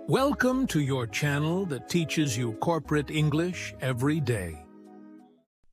Welcome to your channel that teaches you corporate English every day.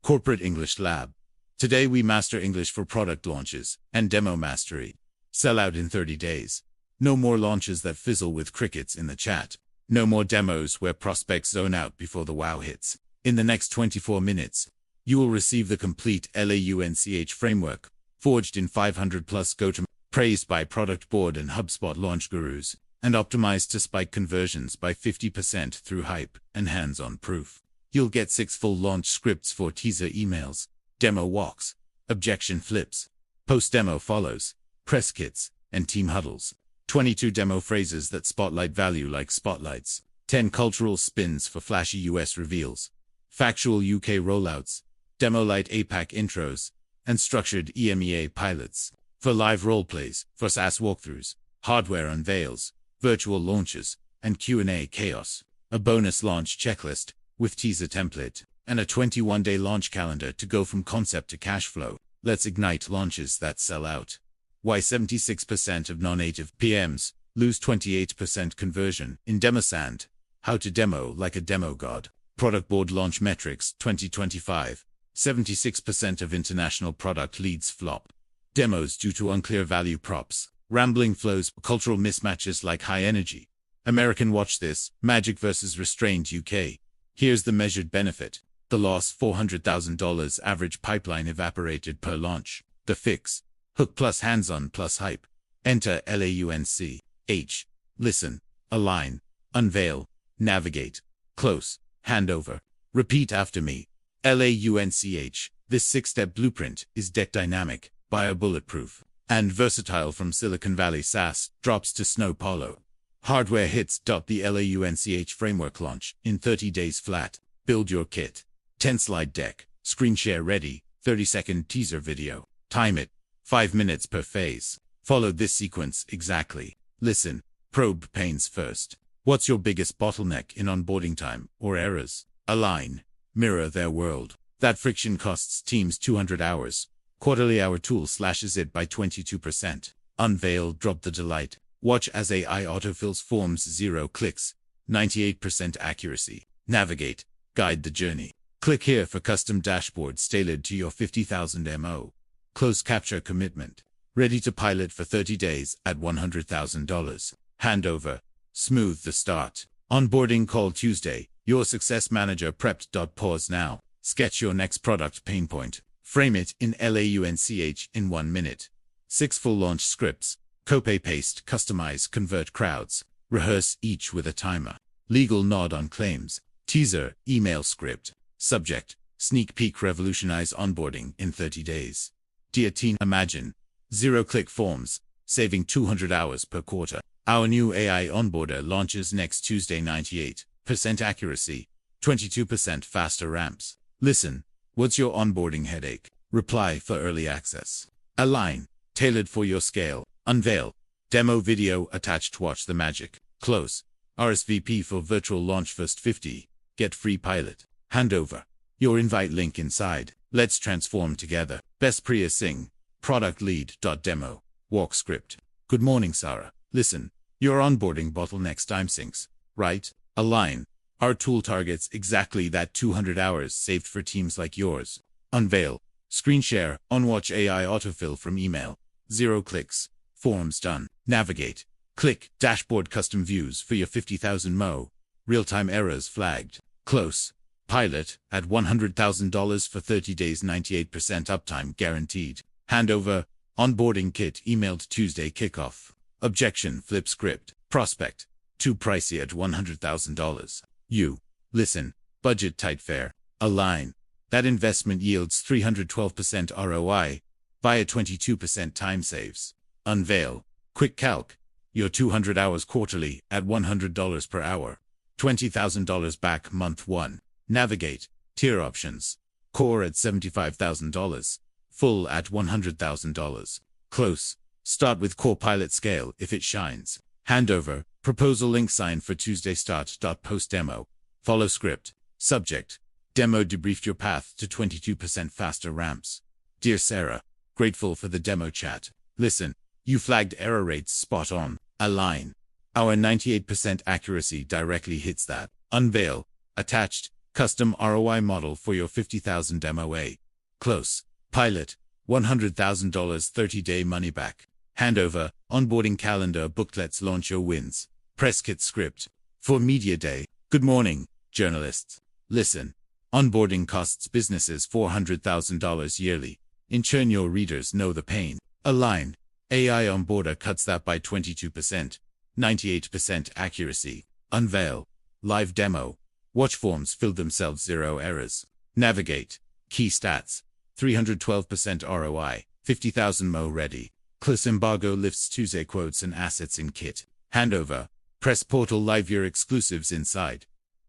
Corporate English Lab. Today we master English for product launches and demo mastery. Sell out in 30 days. No more launches that fizzle with crickets in the chat. No more demos where prospects zone out before the wow hits. In the next 24 minutes, you will receive the complete L.A.U.N.C.H framework, forged in 500+ go-to, praised by Product Board and HubSpot launch gurus, and optimized to spike conversions by 50% through hype and hands-on proof. You'll get 6 full launch scripts for teaser emails, demo walks, objection flips, post-demo follows, press kits, and team huddles. 22 demo phrases that spotlight value like spotlights. 10 cultural spins for flashy US reveals. Factual UK rollouts. Demo light APAC intros. And structured EMEA pilots. For live roleplays, for SaaS walkthroughs, hardware unveils, virtual launches, and Q&A chaos. A bonus launch checklist with teaser template, and a 21-day launch calendar to go from concept to cash flow. Let's ignite launches that sell out. Why 76% of non-native PMs lose 28% conversion in DemoSand. How to demo like a demo god. Product Board Launch Metrics 2025. 76% of international product leads flop. Demos due to unclear value props. Rambling flows, cultural mismatches like high energy. American Watch This, Magic versus Restrained UK. Here's the measured benefit. The loss, $400,000 average pipeline evaporated per launch. The fix, hook plus hands-on plus hype. Enter L.A.U.N.C.H. Listen, align, unveil, navigate, close, handover. Repeat after me. L.A.U.N.C.H. This 6-step blueprint is deck dynamic, bio-bulletproof, and versatile from Silicon Valley SaaS drops to Snow Polo. Hardware hits. The L.A.U.N.C.H framework launch in 30 days flat. Build your kit. 10-slide deck. Screen share ready. 30-second teaser video. Time it. 5 minutes per phase. Follow this sequence exactly. Listen. Probe pains first. What's your biggest bottleneck in onboarding time or errors? Align. Mirror their world. That friction costs teams 200 hours. Quarterly hour tool slashes it by 22%. Unveil. Drop the delight. Watch as AI autofills forms 0 clicks. 98% accuracy. Navigate. Guide the journey. Click here for custom dashboards tailored to your 50,000 MO. Close capture commitment. Ready to pilot for 30 days at $100,000. Handover. Smooth the start. Onboarding call Tuesday. Your success manager prepped. Pause now. Sketch your next product pain point. Frame it in L.A.U.N.C.H in 1 minute. 6 full launch scripts. Copy paste, customize, convert crowds. Rehearse each with a timer. Legal nod on claims. Teaser, email script. Subject, sneak peek, revolutionize onboarding in 30 days. Dear team, imagine 0-click forms, saving 200 hours per quarter. Our new AI onboarder launches next Tuesday. 98% accuracy, 22% faster ramps. Listen, what's your onboarding headache? Reply for early access. Align, tailored for your scale. Unveil, demo video attached. Watch the magic. Close, RSVP for virtual launch first 50. Get free pilot. Handover, your invite link inside. Let's transform together. Best Priya Singh, product lead. Demo, walk script. Good morning, Sarah. Listen, your onboarding bottlenecks time sinks, right? Align. Our tool targets exactly that. 200 hours saved for teams like yours. Unveil. Screen share. On watch AI autofill from email. 0 clicks. Forms done. Navigate. Click. Dashboard custom views for your 50,000 MO. Real-time errors flagged. Close. Pilot at $100,000 for 30 days. 98% uptime guaranteed. Handover. Onboarding kit emailed Tuesday. Kickoff. Objection flip script. Prospect. Too pricey at $100,000. You. Listen. Budget tight fare. Align. That investment yields 312% ROI. Via 22% time saves. Unveil. Quick calc. Your 200 hours quarterly at $100 per hour. $20,000 back month 1. Navigate. Tier options. Core at $75,000. Full at $100,000. Close. Start with core pilot scale if it shines. Handover. Proposal link signed for Tuesday start. Post demo. Follow script. Subject. Demo debriefed your path to 22% faster ramps. Dear Sarah, grateful for the demo chat. Listen, you flagged error rates spot on. Align. Our 98% accuracy directly hits that. Unveil. Attached. Custom ROI model for your 50,000 demo A. Pilot. $100,000 30-day money back. Handover. Onboarding calendar booklets launch your wins. Press kit script. For Media Day. Good morning, journalists. Listen. Onboarding costs businesses $400,000 yearly. Ensure your readers know the pain. L.A.U.N.C.H. AI onboarder cuts that by 22%. 98% accuracy. Unveil. Live demo. Watch forms fill themselves, 0 errors. Navigate. Key stats. 312% ROI. 50,000 Mo ready. Close embargo lifts Tuesday quotes and assets in kit. Handover. Press portal live your exclusives inside.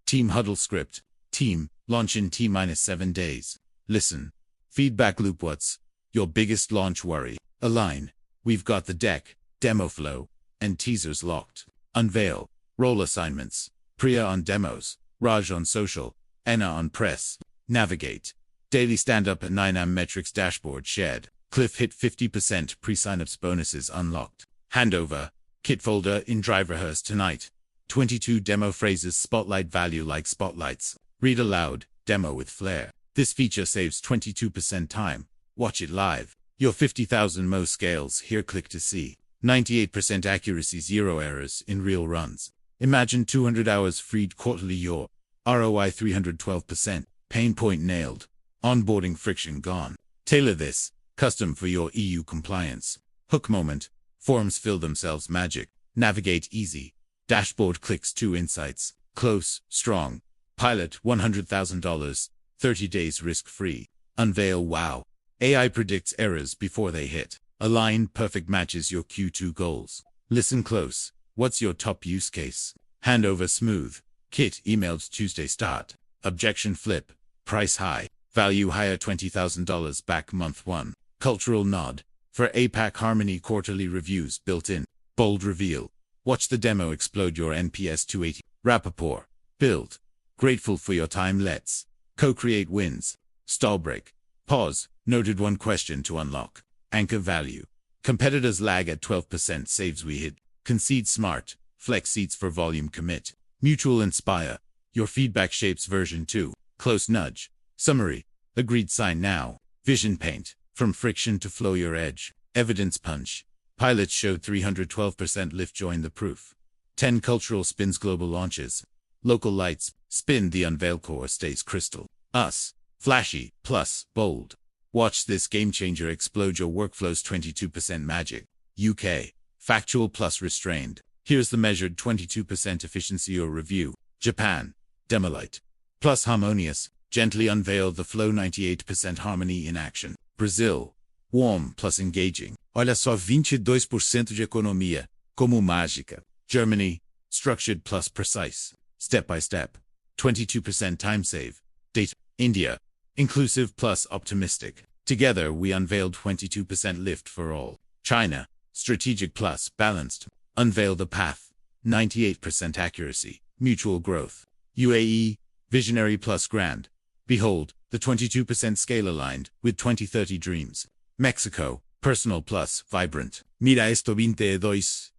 Team huddle script. Team. Launch in T-7 days. Listen. Feedback loop. What's your biggest launch worry? Align. We've got the deck, demo flow, and teasers locked. Unveil. Role assignments. Priya on demos. Raj on social. Anna on press. Navigate. Daily stand-up at 9am metrics dashboard shared. Cliff hit 50% pre-signups bonuses unlocked. Handover. Kit folder in drive rehearse tonight. 22 demo phrases spotlight value like spotlights. Read aloud. Demo with flair. This feature saves 22% time. Watch it live. Your 50,000 Mo scales here. Click to see. 98% accuracy, 0 errors in real runs. Imagine 200 hours freed quarterly. Your ROI 312%. Pain point nailed. Onboarding friction gone. Tailor this. Custom for your EU compliance. Hook moment. Forms fill themselves magic. Navigate easy. Dashboard clicks 2 insights. Close, strong. Pilot $100,000. 30 days risk-free. Unveil. Wow. AI predicts errors before they hit. Align. Perfect matches your Q2 goals. Listen close. What's your top use case? Handover smooth. Kit emailed Tuesday start. Objection flip. Price high. Value higher, $20,000 back month 1. Cultural nod. For APAC Harmony quarterly reviews built in. Bold reveal. Watch the demo explode your NPS 280. Rappaport. Build. Grateful for your time. Let's co-create wins. Stall break. Pause. Noted 1 question to unlock. Anchor value. Competitors lag at 12%. Saves we hit. Concede smart. Flex seats for volume. Commit. Mutual inspire. Your feedback shapes version 2. Close nudge. Summary. Agreed. Sign now. Vision paint. From friction to flow your edge. Evidence punch. Pilots showed 312% lift. Join the proof. 10 cultural spins. Global launches. Local lights. Spin. The Unveil core stays crystal. Us. Flashy. Plus. Bold. Watch this game changer explode your workflows. 22% magic. UK. Factual plus restrained. Here's the measured 22% efficiency or review. Japan. Demolight. Plus harmonious. Gently unveil the flow. 98% harmony in action. Brazil. Warm plus engaging. Olha só, 22% de economia. Como mágica. Germany. Structured plus precise. Step by step. 22% time save. Data. India. Inclusive plus optimistic. Together we unveiled 22% lift for all. China. Strategic plus balanced. Unveil the path. 98% accuracy. Mutual growth. UAE. Visionary plus grand. Behold, the 22% scale aligned with 2030 dreams. Mexico. Personal plus vibrant. Mira esto, 22%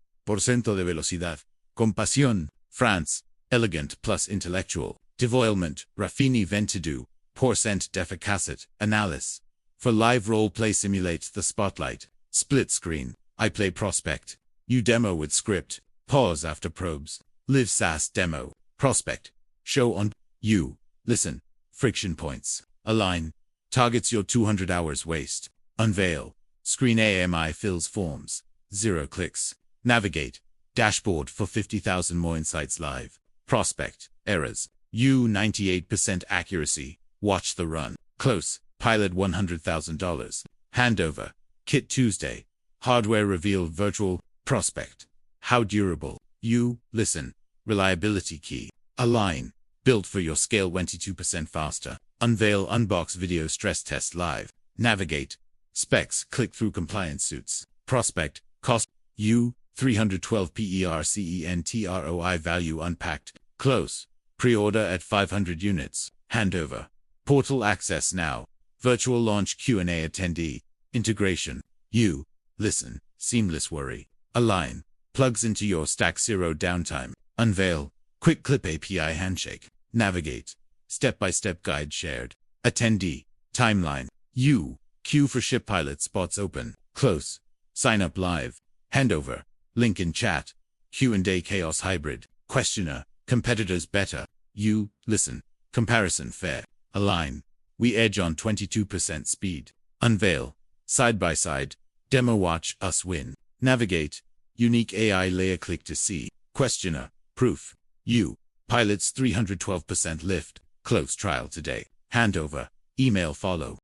de velocidad. Compasión. France. Elegant plus intellectual. Devoilement. Raffini Ventidou. Pourcent d'efficacité. Analysis. For live role play simulate the spotlight. Split screen. I play prospect. You demo with script. Pause after probes. Live SaaS demo. Prospect. Show on. You. Listen. Friction points. Align. Targets your 200 hours waste. Unveil. Screen AMI fills forms. 0 clicks. Navigate. Dashboard for 50,000 more insights live. Prospect. Errors. You 98% accuracy. Watch the run. Close. Pilot $100,000. Handover. Kit Tuesday. Hardware reveal virtual. Prospect. How durable. You. Listen. Reliability key. Align. Built for your scale. 22% faster. Unveil. Unbox video stress test live. Navigate. Specs. Click through compliance suits. Prospect. Cost. You. 312 PERCENT value unpacked. Close. Pre-order at 500 units. Handover. Portal access now. Virtual launch Q&A attendee. Integration. You. Listen. Seamless worry. Align. Plugs into your stack, zero downtime. Unveil. Quick clip API handshake. Navigate. Step-by-step guide shared. Attendee. Timeline. Queue for ship pilot spots open. Close. Sign up live. Handover. Link in chat. Q&A chaos hybrid. Questioner. Competitors better. Listen. Comparison fair. Align. We edge on 22% speed. Unveil. Side by side. Demo watch us win. Navigate. Unique AI layer click to see. Questioner. Proof. Pilots 312% lift. Close trial today. Handover. Email follow.